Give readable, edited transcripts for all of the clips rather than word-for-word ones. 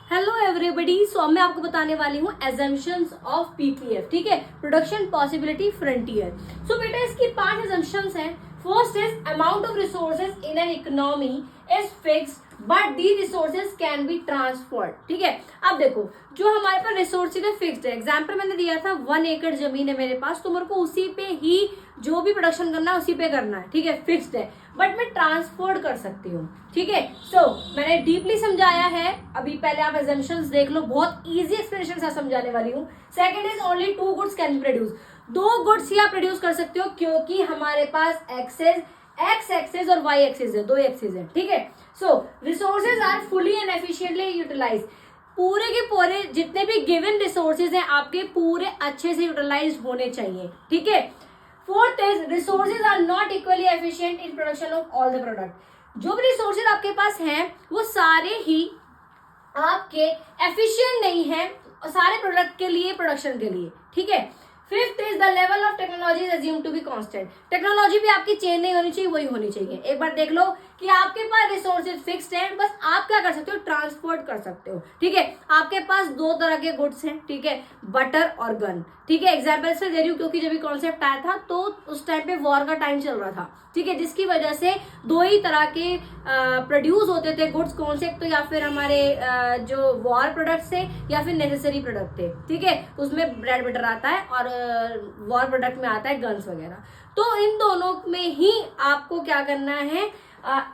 Hello everybody. सो मैं आपको बताने वाली हूँ एजम्पशंस ऑफ पीपीएफ, ठीक है, प्रोडक्शन पॉसिबिलिटी फ्रंटियर। सो बेटा इसकी 5 एजम्पशंस हैं। First is amount of resources in an economy is fixed but the resources can be transferred, ठीक है। अब देखो जो हमारे पास रिसोर्सेज है फिक्स्ड है। एग्जाम्पल मैंने दिया था 1 एकड़ जमीन है मेरे पास, तो मेरे को उसी पे ही जो भी प्रोडक्शन करना है उसी पे करना है, ठीक है, फिक्स्ड है, बट मैं ट्रांसफर कर सकती हूँ, ठीक है। सो मैंने डीपली समझाया है। अभी पहले आप एजम्पशंस देख लो, बहुत इजी एक्सप्लेनेशन के साथ समझाने वाली हूँ। Second is only 2 goods can be produce, 2 goods ही आप प्रोड्यूस कर सकते हो क्योंकि हमारे पास एक्स एक्सेस और वाई एक्सेस है, 2 एक्सेस है, ठीक है। So resources are fully and efficiently utilise, पूरे के पूरे जितने भी गिवन रिसोर्सेज हैं आपके पूरे अच्छे से यूटिलाइज होने चाहिए, ठीक है। Fourth is resources are not equally efficient in production of all the product. जो भी रिसोर्सेज आपके पास हैं वो सारे ही आपके एफिशिएंट नहीं है सारे प्रोडक्ट के लिए, प्रोडक्शन के लिए, ठीक है। Fifth is the level of technology is assume to be constant. Technology भी आपकी चेंज नहीं होनी चाहिए, वही होनी चाहिए। एक बार देख लो कि आपके पास रिसोर्सेज फिक्स्ड हैं, बस आप क्या कर सकते हो, ट्रांसपोर्ट कर सकते हो, ठीक है। आपके पास 2 तरह के गुड्स हैं, ठीक है, बटर और गन, ठीक है। एग्जाम्पल से दे रही हूँ क्योंकि जब ये कॉन्सेप्ट आया था तो उस टाइम पे वॉर का टाइम चल रहा था, ठीक है, जिसकी वजह से 2 ही तरह के प्रोड्यूस होते थे गुड्स। कौन से, तो या फिर हमारे जो वॉर प्रोडक्ट्स थे या फिर नेसेसरी प्रोडक्ट थे, ठीक है। उसमें ब्रेड बटर आता है और वॉर प्रोडक्ट में आता है गन्स वगैरह। तो इन दोनों में ही आपको क्या करना है,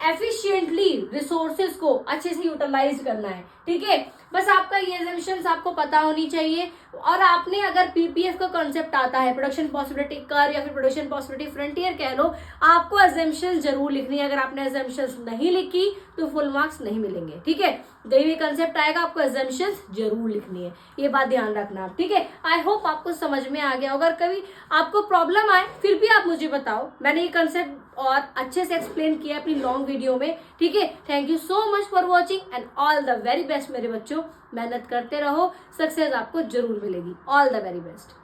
एफिशिएंटली रिसोर्सेज को अच्छे से यूटिलाइज करना है, ठीक है। बस आपका ये एजम्पशंस आपको पता होनी चाहिए। और आपने अगर पीपीएफ का कॉन्सेप्ट आता है, प्रोडक्शन पॉसिबिलिटी कर या फिर प्रोडक्शन पॉसिबिलिटी फ्रंटियर कह लो, आपको एजम्पशंस जरूर लिखनी है। अगर आपने एजम्पशंस नहीं लिखी तो फुल मार्क्स नहीं मिलेंगे, ठीक है। जब भी कंसेप्ट आएगा आपको एजम्पशंस जरूर लिखनी है, ये बात ध्यान रखना, ठीक है। आई होप आपको समझ में आ गया। अगर कभी आपको प्रॉब्लम आए फिर भी आप मुझे बताओ, मैंने ये कंसेप्ट और अच्छे से एक्सप्लेन किया अपनी लॉन्ग वीडियो में, ठीक है। Thank you so much for watching and all the very best मेरे बच्चों। मेहनत करते रहो, सक्सेस आपको जरूर मिलेगी। All the very best.